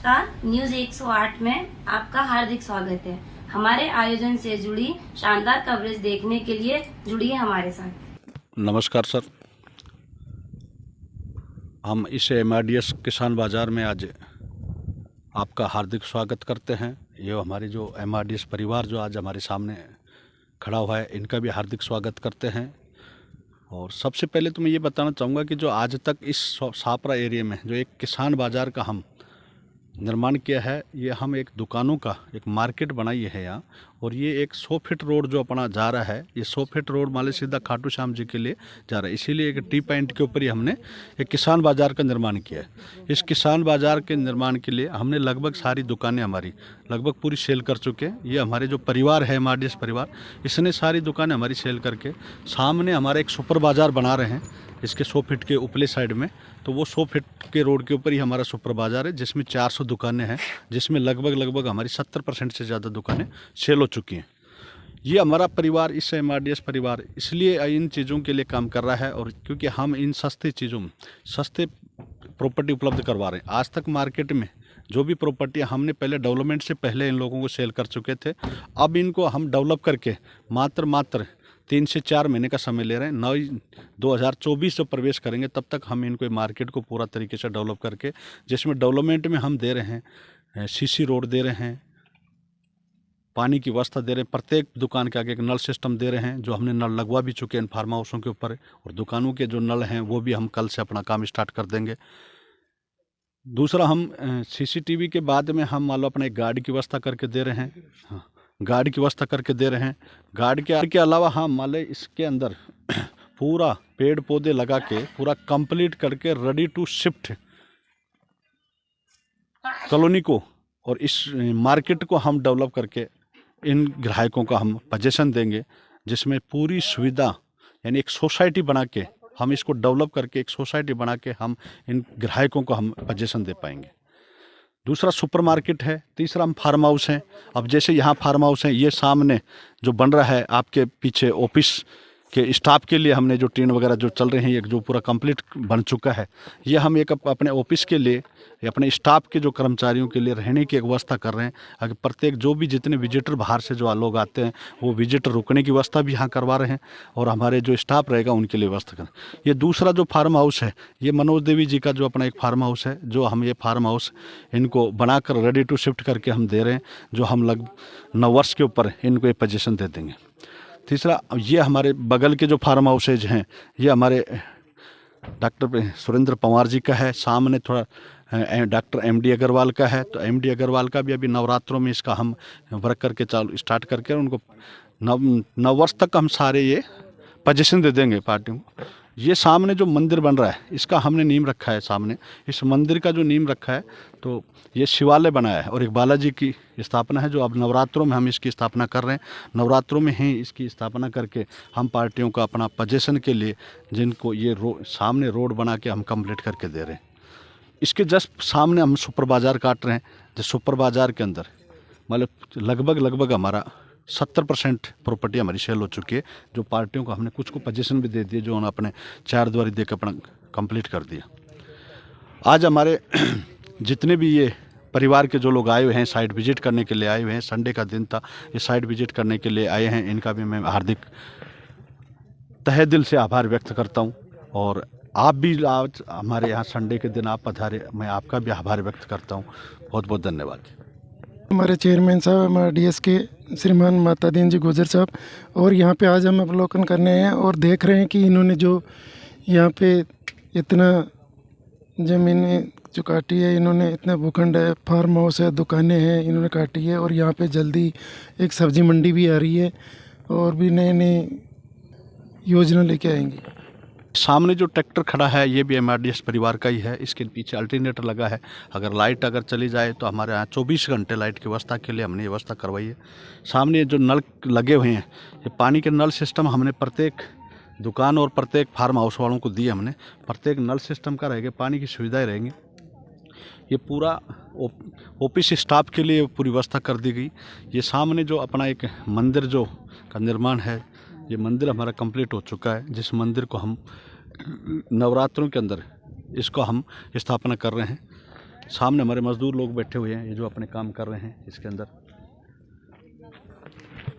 नमस्कार, न्यूज 108 में आपका हार्दिक स्वागत है। हमारे आयोजन से जुड़ी शानदार कवरेज देखने के लिए जुड़िए हमारे साथ। नमस्कार सर, हम इस MRDS किसान बाज़ार में आज आपका हार्दिक स्वागत करते हैं। ये हमारे जो MRDS परिवार जो आज हमारे सामने खड़ा हुआ है, इनका भी हार्दिक स्वागत करते हैं। और सबसे पहले तो मैं ये बताना चाहूँगा कि जो आज तक इस सापरा एरिया में जो एक किसान बाज़ार का हम निर्माण किया है, ये हम एक दुकानों का एक मार्केट बनाई है यहाँ। और ये एक 100 फीट रोड जो अपना जा रहा है, ये 100 फीट रोड मान सीधा खाटू श्याम जी के लिए जा रहा है। इसीलिए एक टी पॉइंट के ऊपर ही हमने एक किसान बाज़ार का निर्माण किया है। इस किसान बाज़ार के निर्माण के लिए हमने लगभग सारी दुकानें हमारी लगभग पूरी सेल कर चुके हैं। ये हमारे जो परिवार है MRDS परिवार, इसने सारी दुकानें हमारी सेल करके सामने हमारा एक सुपर बाज़ार बना रहे हैं इसके 100 फीट के ऊपरले साइड में। तो वो 100 फीट के रोड के ऊपर ही हमारा सुपर बाज़ार है, जिसमें 400 दुकानें हैं, जिसमें लगभग हमारी 70% से ज़्यादा दुकानें सेल हो चुकी हैं। ये हमारा परिवार, इस MRDS परिवार इसलिए इन चीज़ों के लिए काम कर रहा है, और क्योंकि हम इन सस्ती चीज़ों में सस्ते प्रॉपर्टी उपलब्ध करवा रहे हैं। आज तक मार्केट में जो भी प्रॉपर्टी हमने पहले डेवलपमेंट से पहले इन लोगों को सेल कर चुके थे, अब इनको हम डेवलप करके मात्र 3 से 4 महीने का समय ले रहे हैं। 2024 जब प्रवेश करेंगे तब तक हम इनको मार्केट को पूरा तरीके से डेवलप करके, जिसमें डेवलपमेंट में हम दे रहे हैं CC रोड दे रहे हैं, पानी की व्यवस्था दे रहे हैं, प्रत्येक दुकान के आगे एक नल सिस्टम दे रहे हैं, जो हमने नल लगवा भी चुके हैं फार्म हाउसों के ऊपर। और दुकानों के जो नल हैं वो भी हम कल से अपना काम स्टार्ट कर देंगे। दूसरा, हम CCTV के बाद में हम मान लो अपने गार्ड की व्यवस्था करके दे रहे हैं। हाँ, गार्ड की व्यवस्था करके दे रहे हैं। गार्ड के अलावा हम मान लें इसके अंदर पूरा पेड़ पौधे लगा के पूरा कंप्लीट करके रेडी टू शिफ्ट कॉलोनी को और इस मार्केट को हम डेवलप करके इन ग्राहकों का हम पोजीशन देंगे, जिसमें पूरी सुविधा यानी एक सोसाइटी बना के हम इसको डेवलप करके एक सोसाइटी बना के हम इन ग्राहकों को हम पोजीशन दे पाएंगे। दूसरा सुपर मार्केट है। तीसरा हम फार्म हाउस हैं। अब जैसे यहाँ फार्म हाउस हैं, ये सामने जो बन रहा है आपके पीछे ऑफिस के स्टाफ के लिए हमने जो टीन वगैरह जो चल रहे हैं, एक जो पूरा कंप्लीट बन चुका है, ये हम एक अपने ऑफिस के लिए अपने स्टाफ के जो कर्मचारियों के लिए रहने की एक व्यवस्था कर रहे हैं। अगर प्रत्येक जो भी जितने विजिटर बाहर से जो लोग आते हैं, वो विजिटर रुकने की व्यवस्था भी यहाँ करवा रहे हैं, और हमारे जो स्टाफ रहेगा उनके लिए व्यवस्था करें। ये दूसरा जो फार्म हाउस है, ये मनोज देवी जी का जो अपना एक फार्म हाउस है, जो हम ये फार्म हाउस इनको बनाकर रेडी टू शिफ्ट करके हम दे रहे हैं, जो हम लगभग 9 वर्ष के ऊपर इनको ये पोजीशन दे देंगे। तीसरा, ये हमारे बगल के जो फार्म हाउसेज हैं, ये हमारे डॉक्टर सुरेंद्र पंवार जी का है। सामने थोड़ा डॉक्टर MD अग्रवाल का है। तो MD अग्रवाल का भी अभी नवरात्रों में इसका हम वर्क करके स्टार्ट करके उनको 9 वर्ष तक हम सारे ये पोजीशन दे देंगे पार्टियों को। ये सामने जो मंदिर बन रहा है, इसका हमने नींव रखा है। सामने इस मंदिर का जो नींव रखा है, तो ये शिवालय बनाया है और एक बालाजी की स्थापना है, जो अब नवरात्रों में हम इसकी स्थापना कर रहे हैं। नवरात्रों में ही इसकी स्थापना करके हम पार्टियों का अपना पोजीशन के लिए, जिनको ये सामने रोड बना के हम कंप्लीट करके दे रहे हैं। इसके जस्ट सामने हम सुपर बाज़ार काट रहे हैं। जो सुपर बाज़ार के अंदर मतलब लगभग हमारा 70% प्रॉपर्टी हमारी सेल हो चुकी है, जो पार्टियों को हमने कुछ को पोजीशन भी दे दिए, जो उन्होंने अपने 4 द्वारी दे के अपना कंप्लीट कर दिया। आज हमारे जितने भी ये परिवार के जो लोग आए हुए हैं, साइट विजिट करने के लिए आए हुए हैं, संडे का दिन था, ये साइट विजिट करने के लिए आए हैं, इनका भी मैं हार्दिक तहे दिल से आभार व्यक्त करता हूँ। और आप भी आज हमारे यहाँ संडे के दिन आप पधारे, मैं आपका भी आभार व्यक्त करता हूँ। बहुत बहुत धन्यवाद। हमारे चेयरमैन साहब MRDS के श्रीमान मातादीन जी गुजर साहब, और यहाँ पे आज हम अवलोकन करने आए हैं और देख रहे हैं कि इन्होंने जो यहाँ पे इतना ज़मीनें जो काटी है, इन्होंने इतना भूखंड है, फार्म हाउस है, दुकानें हैं, इन्होंने काटी है। और यहाँ पे जल्दी एक सब्ज़ी मंडी भी आ रही है, और भी नई योजना लेके आएंगे। सामने जो ट्रैक्टर खड़ा है, ये भी MRDS परिवार का ही है। इसके पीछे अल्टरनेटर लगा है। अगर लाइट अगर चली जाए तो हमारे यहाँ 24 घंटे लाइट की व्यवस्था के लिए हमने व्यवस्था करवाई है। सामने जो नल लगे हुए हैं, ये पानी के नल सिस्टम हमने प्रत्येक दुकान और प्रत्येक फार्म हाउस वालों को दिए। हमने प्रत्येक नल सिस्टम का रहेगा, पानी की सुविधाएँ रहेंगी। ये पूरा ऑफिस स्टाफ के लिए पूरी व्यवस्था कर दी गई। ये सामने जो अपना एक मंदिर जो का निर्माण है, ये मंदिर हमारा कंप्लीट हो चुका है, जिस मंदिर को हम नवरात्रों के अंदर इसको हम स्थापना कर रहे हैं। सामने हमारे मजदूर लोग बैठे हुए हैं, ये जो अपने काम कर रहे हैं इसके अंदर।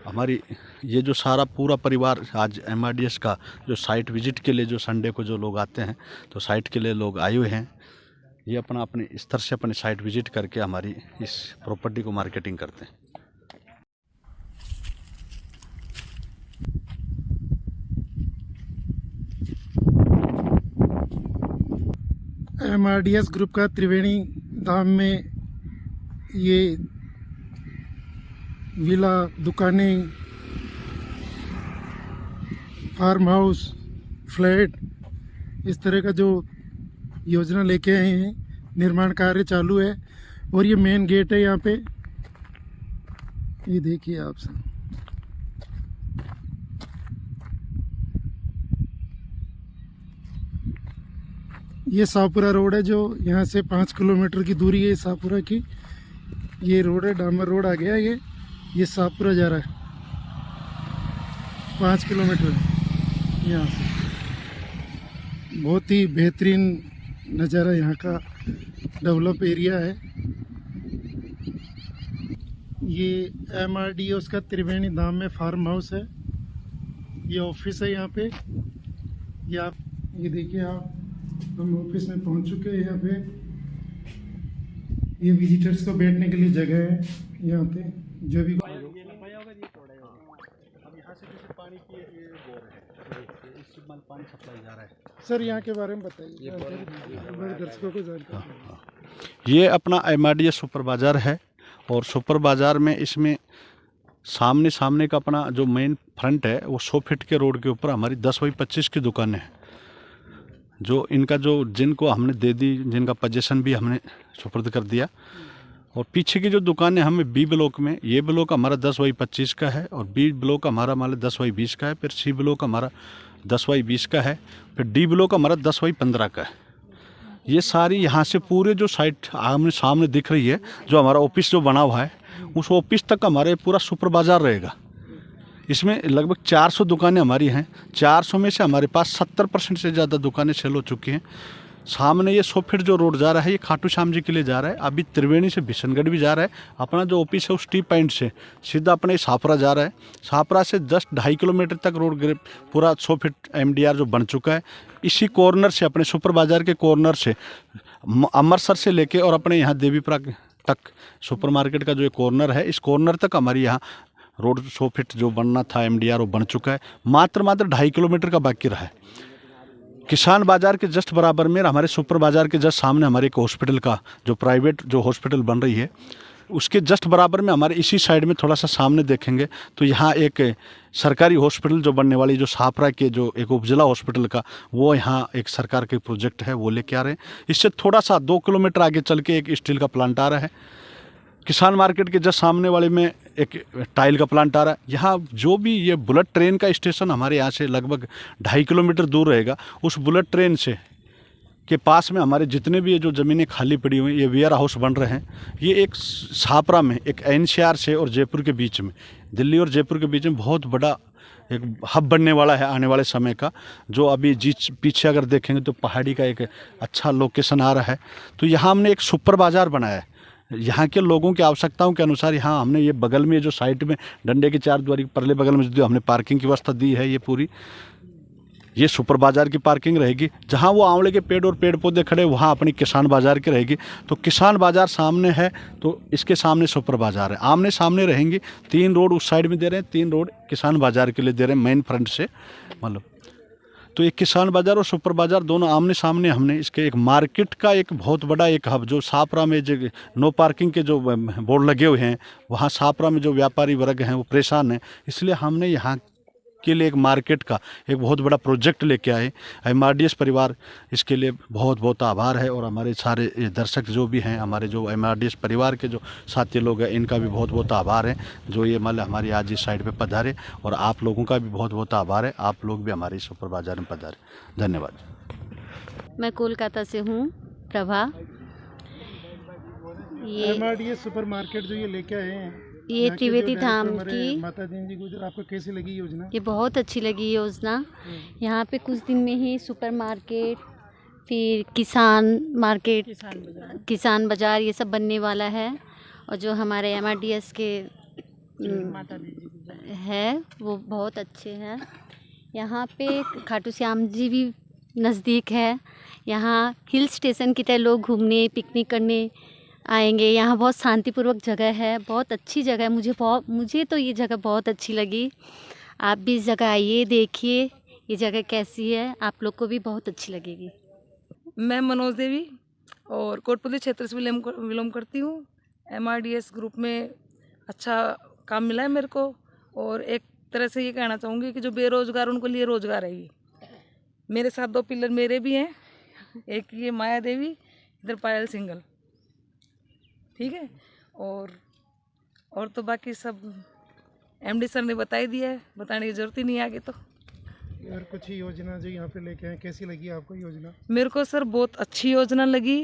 हमारी ये जो सारा पूरा परिवार आज MRDS का जो साइट विजिट के लिए जो संडे को जो लोग आते हैं, तो साइट के लिए लोग आए हुए हैं। ये अपने स्तर से अपने साइट विजिट करके हमारी इस प्रॉपर्टी को मार्केटिंग करते हैं। MRDS ग्रुप का त्रिवेणी धाम में ये विला, दुकानें, फार्म हाउस, फ्लैट, इस तरह का जो योजना लेके आए हैं, निर्माण कार्य चालू है। और ये मेन गेट है यहाँ पे, ये देखिए आप सब। ये शाहपुरा रोड है, जो यहाँ से 5 किलोमीटर की दूरी है शाहपुरा की। ये रोड है, डामर रोड आ गया। ये शाहपुरा जा रहा है, 5 किलोमीटर यहाँ से। बहुत ही बेहतरीन नज़ारा यहाँ का, डेवलप एरिया है। ये MRDS का त्रिवेणी धाम में फार्म हाउस है। ये ऑफिस है यहाँ पे। ये देखिए आप, हम ऑफिस में पहुँच चुके हैं। यहाँ पे ये विजिटर्स को बैठने के लिए जगह है यहाँ पे। जो भी अब यहाँ से जैसे पानी की ये बोर है, इससे पानी सप्लाई जा रहा है। सर यहाँ के बारे में बताइए, हमारे दर्शकों को जानकारी। ये अपना MRDS सुपर बाज़ार है, और सुपर बाज़ार में इसमें सामने का अपना जो मेन फ्रंट है, वो 100 फीट के रोड के ऊपर हमारी 10x25 की दुकानें हैं। जो इनका जिनको हमने दे दी, जिनका पोजीशन भी हमने सुपुर्द कर दिया। और पीछे की जो दुकानें हमें B ब्लॉक में, ये ब्लॉक हमारा 10x25 का है, और B ब्लॉक हमारा मान 10x20 का है, फिर C ब्लॉक हमारा 10x20 का है, फिर D ब्लॉक हमारा 10x15 का है। ये सारी यहाँ से पूरे जो साइट आमने सामने दिख रही है, जो हमारा ऑफिस जो बना हुआ है, उस ऑफिस तक हमारे पूरा सुपर बाज़ार रहेगा। इसमें लगभग 400 दुकानें हमारी हैं। 400 में से हमारे पास 70% से ज़्यादा दुकानें सेल हो चुकी हैं। सामने ये 100 फीट जो रोड जा रहा है, ये खाटू श्याम जी के लिए जा रहा है। अभी त्रिवेणी से बिशनगढ़ भी जा रहा है। अपना जो ऑफिस है उस टी पॉइंट से सीधा अपने शाहपुरा जा रहा है। शाहपुरा से 2.5 किलोमीटर तक रोड पूरा 100 फीट MDR जो बन चुका है। इसी कॉर्नर से, अपने सुपर बाज़ार के कॉर्नर से, अमृतसर से लेके और अपने यहाँ देवीपुरा तक सुपर मार्केट का जो कॉर्नर है, इस कॉर्नर तक हमारी यहाँ रोड 100 फीट जो बनना था MDR वो बन चुका है। मात्र 2.5 किलोमीटर का बाकी रहा है। किसान बाज़ार के जस्ट बराबर में, हमारे सुपर बाज़ार के जस्ट सामने हमारे एक हॉस्पिटल का जो प्राइवेट जो हॉस्पिटल बन रही है, उसके जस्ट बराबर में हमारे इसी साइड में थोड़ा सा सामने देखेंगे तो यहाँ एक सरकारी हॉस्पिटल जो बनने वाली, जो शाहपुरा के जो एक उपजिला हॉस्पिटल का, वो यहाँ एक सरकार के प्रोजेक्ट है, वो लेके आ रहे हैं। इससे थोड़ा सा 2 किलोमीटर आगे चल के एक स्टील का प्लांट आ रहा है। किसान मार्केट के जस्ट सामने वाले में एक टाइल का प्लांट आ रहा है। यहाँ जो भी ये बुलेट ट्रेन का स्टेशन हमारे यहाँ से लगभग 2.5 किलोमीटर दूर रहेगा। उस बुलेट ट्रेन से के पास में हमारे जितने भी ये जो ज़मीनें खाली पड़ी हुई, ये वेयर हाउस बन रहे हैं। ये एक शाहपुरा में, एक NCR से और जयपुर के बीच में, दिल्ली और जयपुर के बीच में बहुत बड़ा एक हब बनने वाला है आने वाले समय का। जो अभी पीछे अगर देखेंगे तो पहाड़ी का एक अच्छा लोकेशन आ रहा है। तो यहाँ हमने एक सुपर बाज़ार बनाया है। यहाँ के लोगों की आवश्यकताओं के अनुसार यहाँ हमने ये बगल में जो साइड में डंडे की 4 द्वारी परले बगल में जो हमने पार्किंग की व्यवस्था दी है, ये पूरी ये सुपर बाज़ार की पार्किंग रहेगी। जहाँ वो आंवले के पेड़ और पेड़ पौधे खड़े, वहाँ अपनी किसान बाज़ार की रहेगी। तो किसान बाज़ार सामने है, तो इसके सामने सुपर बाज़ार है। आमने सामने रहेंगी। 3 रोड उस साइड में दे रहे हैं, 3 रोड किसान बाज़ार के लिए दे रहे हैं, मेन फ्रंट से मतलब। तो एक किसान बाज़ार और सुपर बाज़ार दोनों आमने सामने हमने इसके एक मार्केट का एक बहुत बड़ा एक हब, जो शाहपुरा में जो नो पार्किंग के जो बोर्ड लगे हुए हैं, वहाँ शाहपुरा में जो व्यापारी वर्ग हैं वो परेशान हैं। इसलिए हमने यहाँ के लिए एक मार्केट का एक बहुत बड़ा प्रोजेक्ट लेके आए। MRDS परिवार इसके लिए बहुत बहुत आभार है। और हमारे सारे दर्शक जो भी हैं, हमारे जो MRDS परिवार के जो साथी लोग हैं, इनका भी बहुत बहुत आभार है जो ये मतलब हमारी आज इस साइड पे पधारे। और आप लोगों का भी बहुत बहुत आभार है, आप लोग भी हमारे सुपर बाज़ार में पधारे। धन्यवाद। मैं कोलकाता से हूँ, प्रभा। ये MRDS सुपर मार्केट जो ये लेके आए हैं, ये त्रिवेणी धाम की माता दीन जी गुजर, आपको कैसी लगी योजना? ये बहुत अच्छी लगी योजना। यहाँ पे कुछ दिन में ही सुपर मार्केट, फिर किसान मार्केट, किसान बाज़ार, ये सब बनने वाला है। और जो हमारे MRDS के है वो बहुत अच्छे हैं। यहाँ पे खाटू श्याम जी भी नज़दीक है। यहाँ हिल स्टेशन की तरह लोग घूमने पिकनिक करने आएंगे। यहाँ बहुत शांतिपूर्वक जगह है, बहुत अच्छी जगह है। मुझे तो ये जगह बहुत अच्छी लगी। आप भी इस जगह आइए, देखिए ये जगह कैसी है, आप लोग को भी बहुत अच्छी लगेगी। मैं मनोज देवी और कोटपुतली क्षेत्र से बिलोंग करती हूँ। MRDS ग्रुप में अच्छा काम मिला है मेरे को, और एक तरह से ये कहना चाहूँगी कि जो बेरोजगार उनको लिए रोजगार है। ये मेरे साथ 2 पिलर मेरे भी हैं, एक ये माया देवी, इधर पायल सिंगल, ठीक है। और तो बाकी सब MD सर ने बता ही दिया है, बताने की जरूरत ही नहीं है आगे। तो और कुछ योजना जो यहाँ पे लेके आए, कैसी लगी आपको योजना? मेरे को सर बहुत अच्छी योजना लगी।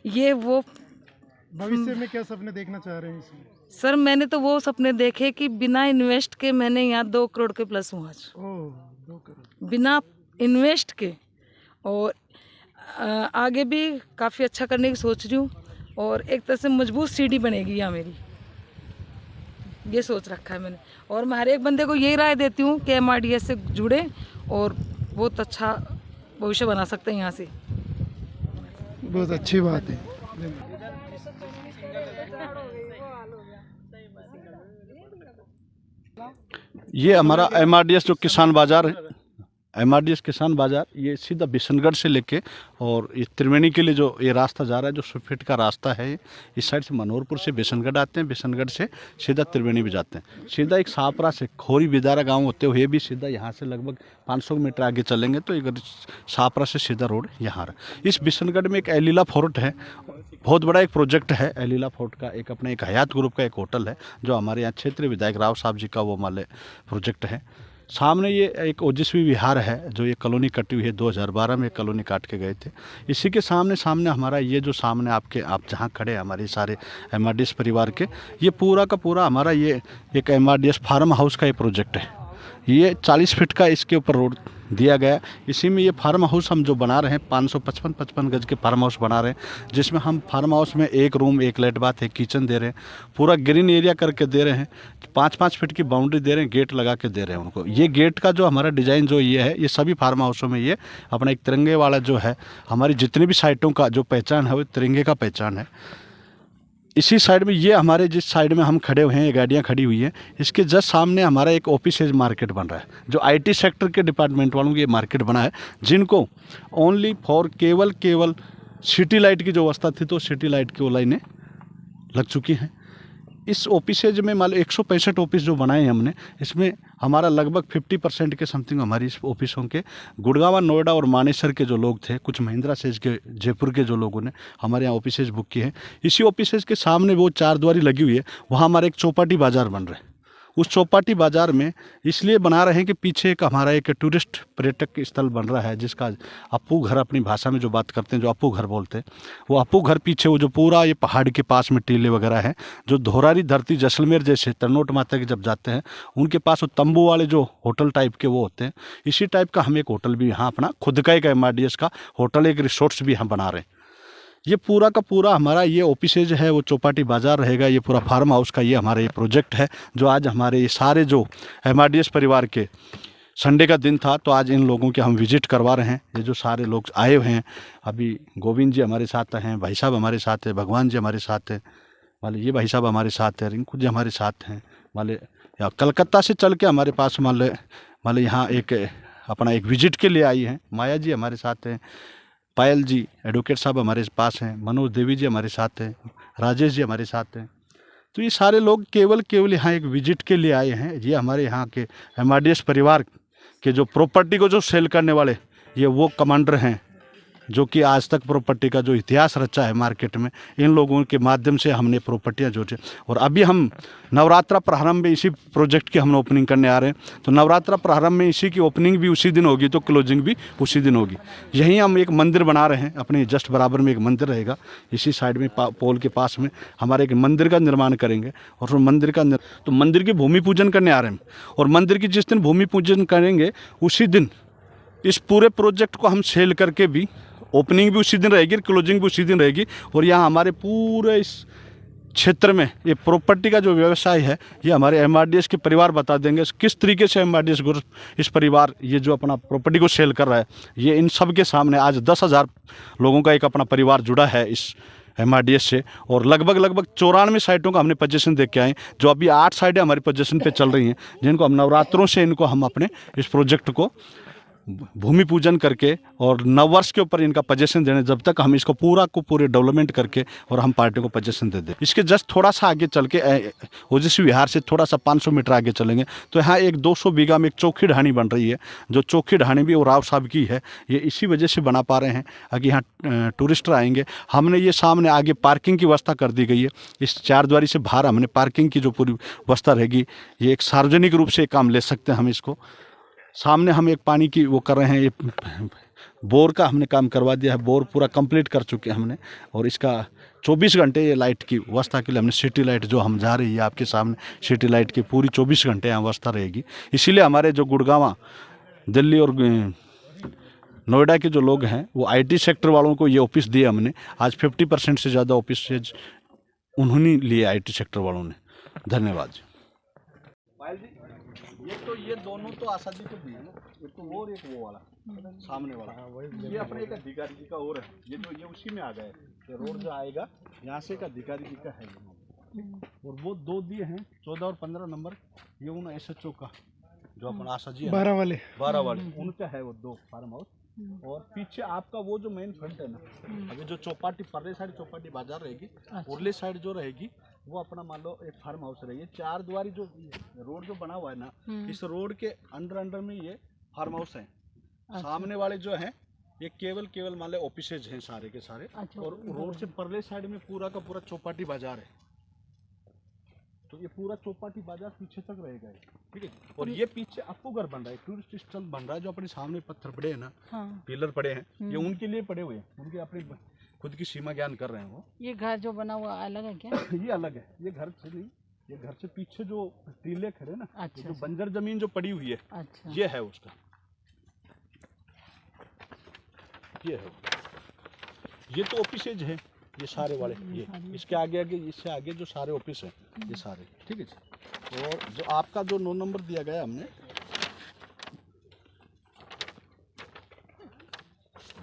ये वो भविष्य में क्या सपने देखना चाह रहे हैं इसमें? सर मैंने तो वो सपने देखे कि बिना इन्वेस्ट के मैंने यहाँ 2 करोड़ के प्लस हूँ आज। 2 करोड़ बिना इन्वेस्ट के। और आगे भी काफ़ी अच्छा करने की सोच रही हूँ, और एक तरह से मजबूत सीढ़ी बनेगी यहाँ मेरी, ये सोच रखा है मैंने। और मैं हर एक बंदे को यही राय देती हूँ कि MRDS से जुड़े और बहुत अच्छा भविष्य बना सकते हैं यहाँ से। बहुत अच्छी बात है। ये हमारा MRDS जो किसान बाज़ार है, MRDS किसान बाज़ार, ये सीधा बिशनगढ़ से लेके और ये त्रिवेणी के लिए जो ये रास्ता जा रहा है, जो 100 फीट का रास्ता है, इस साइड से मनोहरपुर से बिशनगढ़ आते हैं, बिशनगढ़ से सीधा त्रिवेणी भी जाते हैं। सीधा एक सापरा से खोरी बिदारा गांव होते हुए भी सीधा यहाँ से लगभग 500 मीटर आगे चलेंगे तो एक सापरा से सीधा रोड यहाँ रहा। इस बिशनगढ़ में एक एलीला फोर्ट है, बहुत बड़ा एक प्रोजेक्ट है एलीला फोर्ट का। एक अपने एक हयात ग्रुप का एक होटल है जो हमारे यहाँ क्षेत्रीय विधायक राव साहब जी का वो माले प्रोजेक्ट है। सामने ये एक ओजस्वी विहार है, जो ये कॉलोनी कटी हुई है, 2012 में कॉलोनी काट के गए थे। इसी के सामने हमारा ये जो सामने आप जहाँ खड़े हैं हमारे सारे MRDS परिवार के, ये पूरा का पूरा हमारा ये एक MRDS फार्म हाउस का ये प्रोजेक्ट है। ये 40 फीट का इसके ऊपर रोड दिया गया। इसी में ये फार्म हाउस हम जो बना रहे हैं 555 गज के फार्म हाउस बना रहे हैं, जिसमें हम फार्म हाउस में 1 रूम 1 लेट बाथ 1 किचन दे रहे हैं, पूरा ग्रीन एरिया करके दे रहे हैं, 5-5 फीट की बाउंड्री दे रहे हैं, गेट लगा के दे रहे हैं उनको। ये गेट का जो हमारा डिज़ाइन जो ये है, ये सभी फार्म हाउसों में ये अपना एक तिरंगे वाला जो है, हमारी जितनी भी साइटों का जो पहचान है वो तिरंगे का पहचान है। इसी साइड में ये हमारे जिस साइड में हम खड़े हुए हैं, ये गाड़ियाँ खड़ी हुई हैं, इसके जस्ट सामने हमारा एक ऑफिसेज मार्केट बन रहा है, जो IT सेक्टर के डिपार्टमेंट वालों की ये मार्केट बना है, जिनको ओनली फॉर केवल सिटी लाइट की जो व्यवस्था थी तो सिटी लाइट की वो लाइनें लग चुकी हैं। इस ऑफिसेज में मान लो 165 ऑफिस जो बनाए हैं हमने, इसमें हमारा लगभग 50% के समथिंग हमारी इस ऑफिसों के गुड़गांव, नोएडा और मानेसर के जो लोग थे, कुछ महिंद्रा सेज के जयपुर के जो लोगों ने हमारे यहाँ ऑफिसेज बुक किए हैं। इसी ऑफिसेज के सामने वो 4 द्वारी लगी हुई है, वहाँ हमारा एक चौपाटी बाज़ार बन रहा है। उस चौपाटी बाज़ार में इसलिए बना रहे हैं कि पीछे एक हमारा एक टूरिस्ट पर्यटक स्थल बन रहा है, जिसका अप्पू घर अपनी भाषा में जो बात करते हैं, जो अप्पू घर बोलते हैं, वो अप्पू घर पीछे वो जो पूरा ये पहाड़ के पास में टीले वगैरह है, जो धोरारी धरती जैसलमेर जैसे तरनोट माता के जब जाते हैं उनके पास वो तंबू वाले जो होटल टाइप के वो होते हैं, इसी टाइप का हम एक होटल भी यहाँ अपना खुद का एक MRDS का होटल, एक रिसोर्ट्स भी हम बना रहे हैं। ये पूरा का पूरा हमारा ये ऑफिसेज है वो चौपाटी बाज़ार रहेगा। ये पूरा फार्म हाउस का ये हमारा ये प्रोजेक्ट है, जो आज हमारे ये सारे जो MRDS परिवार के संडे का दिन था तो आज इन लोगों के हम विजिट करवा रहे हैं। ये जो सारे लोग आए हुए हैं, अभी गोविंद जी हमारे साथ हैं, भाई साहब हमारे साथ हैं, भगवान जी हमारे साथ हैं, वाले ये भाई साहब हमारे साथ हैं, रिंकू जी हमारे साथ हैं, वाले या कलकत्ता से चल के हमारे पास मान ले यहाँ एक अपना एक विजिट के लिए आई हैं। माया जी हमारे साथ हैं, पायल जी एडवोकेट साहब हमारे पास हैं, मनोज देवी जी हमारे साथ हैं, राजेश जी हमारे साथ हैं। तो ये सारे लोग केवल यहाँ एक विजिट के लिए आए हैं। ये हमारे यहाँ के MRDS परिवार के जो प्रॉपर्टी को जो सेल करने वाले ये वो कमांडर हैं, जो कि आज तक प्रॉपर्टी का जो इतिहास रचा है मार्केट में, इन लोगों के माध्यम से हमने प्रॉपर्टियां जोड़े। और अभी हम नवरात्रा प्रारंभ में इसी प्रोजेक्ट की हम ओपनिंग करने आ रहे हैं, तो नवरात्रा प्रारंभ में इसी की ओपनिंग भी उसी दिन होगी, तो क्लोजिंग भी उसी दिन होगी। यहीं हम एक मंदिर बना रहे हैं, अपने जस्ट बराबर में एक मंदिर रहेगा, इसी साइड में पोल के पास में हमारे एक मंदिर का निर्माण करेंगे। और मंदिर का तो मंदिर की भूमि पूजन करने आ रहे हैं, और मंदिर की जिस दिन भूमि पूजन करेंगे उसी दिन इस पूरे प्रोजेक्ट को हम सेल करके भी ओपनिंग भी उसी दिन रहेगी, क्लोजिंग भी उसी दिन रहेगी। और यहाँ हमारे पूरे इस क्षेत्र में ये प्रॉपर्टी का जो व्यवसाय है ये हमारे एमआरडीएस के परिवार बता देंगे किस तरीके से एमआरडीएस ग्रुप इस परिवार ये जो अपना प्रॉपर्टी को सेल कर रहा है। ये इन सब के सामने आज 10,000 लोगों का एक अपना परिवार जुड़ा है इस एमआरडीएस से। और लगभग 94 साइटों का हमने पोजीशन देख के आए, जो अभी 8 साइटें हमारी पोजीशन पे चल रही हैं, जिनको हम नवरात्रों से इनको हम अपने इस प्रोजेक्ट को भूमि पूजन करके और नववर्ष के ऊपर इनका पोजीशन देने, जब तक हम इसको पूरे डेवलपमेंट करके और हम पार्टी को पोजीशन दे दें। इसके जस्ट थोड़ा सा आगे चल के ओजस्वी विहार से थोड़ा सा 500 मीटर आगे चलेंगे तो यहाँ एक 200 बीघा में एक चौखी ढाणी बन रही है, जो चौखी ढाणी भी वो राव साहब की है। ये इसी वजह से बना पा रहे हैं कि यहाँ टूरिस्ट आएंगे। हमने ये सामने आगे पार्किंग की व्यवस्था कर दी गई है। इस 4 द्वारी से बाहर हमने पार्किंग की जो पूरी व्यवस्था रहेगी, ये एक सार्वजनिक रूप से काम ले सकते हैं हम इसको। सामने हम एक पानी की वो कर रहे हैं, ये बोर का हमने काम करवा दिया है, बोर पूरा कंप्लीट कर चुके हैं हमने। और इसका 24 घंटे ये लाइट की व्यवस्था के लिए हमने सिटी लाइट जो हम जा रही है आपके सामने, सिटी लाइट की पूरी 24 घंटे यहाँ व्यवस्था रहेगी। इसीलिए हमारे जो गुड़गांव, दिल्ली और नोएडा के जो लोग हैं वो IT सेक्टर वालों को ये ऑफिस दिए हमने। आज 50% से ज़्यादा ऑफिस उन्होंने लिए IT सेक्टर वालों ने। धन्यवाद जी। ये दोनों तो आशा जी को दिए ना, एक तो वो और एक वो वाला सामने वाला, ये अपने एक अधिकारी जी का और है। ये उसी में आ गए, ये रोड जो आएगा यहाँ से एक अधिकारी जी का है ये। और वो 2 दिए हैं 14 और 15 नंबर, ये उन SHO का जो अपन आशा जी 12 वाले उनका है वो 2 फार्म हाउस। और पीछे आपका वो जो मेन फ्रंट है ना, अभी जो चौपाटी परले साइड चौपाटी बाजार रहेगी, उरले साइड जो रहेगी वो अपना मान लो एक फार्म हाउस रहेगी। 4 द्वारी जो रोड जो बना हुआ है ना, इस रोड के अंडर में ये फार्म हाउस है। सामने वाले जो हैं ये केवल मान लो ऑफिसेज हैं सारे के सारे। और रोड से परले साइड में पूरा का पूरा चौपाटी बाजार है। तो ये पूरा चौपाटी बाजार पीछे तक रहेगा, ठीक है। और ये पीछे आपको घर बन रहा है, टूरिस्ट स्थल बन रहा है। जो अपने सामने पत्थर पड़े हैं ना, पिलर पड़े हैं, ये उनके लिए पड़े हुए हैं, उनके अपनी खुद की सीमा ज्ञान कर रहे हैं वो। ये घर जो बना हुआ अलग है क्या? ये अलग है, ये घर से नहीं, ये घर से पीछे जो टीले खड़े ना, अच्छा, जो बंजर जमीन जो पड़ी हुई है, अच्छा, ये है उसका, ये है। ये तो ऑफिसेज है ये सारे वाले, ये इसके आगे इससे आगे जो सारे ऑफिस हैं ये सारे, ठीक है जी। और जो आपका जो 9 नंबर दिया गया हमने,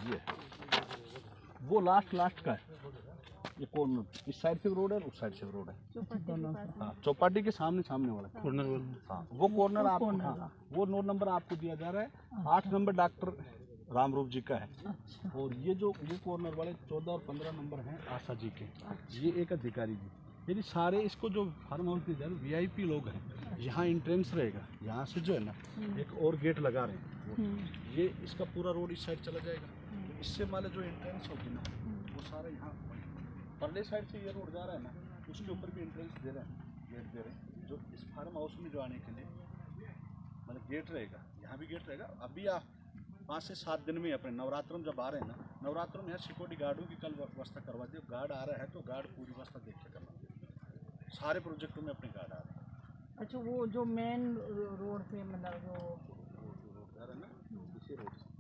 ये वो लास्ट का है। ये कॉर्नर इस साइड से रोड है, उस साइड से रोड है। हाँ, चौपाटी के सामने वाला कॉर्नर वाला। हाँ, वो कॉर्नर आप, हाँ, वो 9 नंबर आपको दिया जा रहा है। 8 नंबर डॉक्टर रामरूप जी का है। और ये कॉर्नर वाले 14 और 15 नंबर हैं आशा जी के। ये एक अधिकारी जी, यानी सारे इसको जो फार्म हाउस के जरूर VIP लोग हैं। यहाँ एंट्रेंस रहेगा, यहाँ से जो है ना एक और गेट लगा रहे हैं। ये इसका पूरा रोड इस साइड चला जाएगा। तो इससे मान लो जो एंट्रेंस होगी ना, वो सारा यहाँ परले साइड से ये रोड जा रहा है ना, उसके ऊपर भी एंट्रेंस दे रहे हैं, गेट दे रहे हैं। जो इस फार्म हाउस में जो आने के लिए मतलब गेट रहेगा, यहाँ भी गेट रहेगा। अभी आप 5 से 7 दिन में अपने नवरात्र में जब आ रहे हैं ना, नवरात्र में यहाँ सिक्योरिटी गार्डों की कल व्यवस्था करवा दी। गार्ड आ रहा है तो गार्ड पूरी व्यवस्था देख के करना। सारे प्रोजेक्टों में अपने गार्ड आ रहे हैं। अच्छा, वो जो मेन रोड पे मतलब जो रोड जा रहा है ना, इसी रोड से